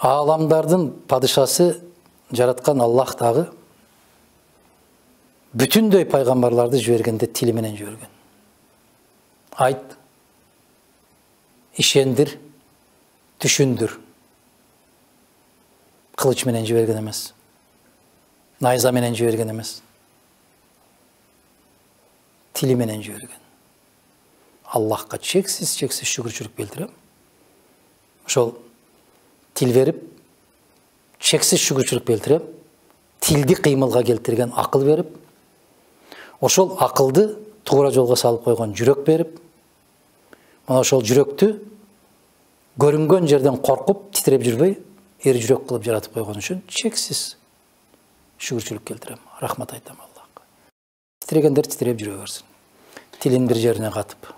Аламдардын падышасы жараткан Аллах дагы бүтүндөй пайгамбарларды жибергенде тили менен жиберген. Айт, ишендир, түшүндүр. Кылыч менен жиберген эмес. Найза менен жиберген эмес. Тили менен жиберген. Аллахка чексиз шүгүрчүлүк билдирем. Ошол тил берип, чексиз шүгүрчүлүк билдирем. Тилди кыймылга келтирген акыл берип, ошол акылды туура жолго салып койгон жүрөк берип, мына ошол жүрөктү көрүнгөн жерден коркуп, титиреп жүрбөй, эр жүрөк кылып жаратып койгон үчүн чексиз шүгүрчүлүк келтирем. Рахмат айтам Аллахка. Титирегендер титиреп жүрө берсин. Тилин бир жерине катып.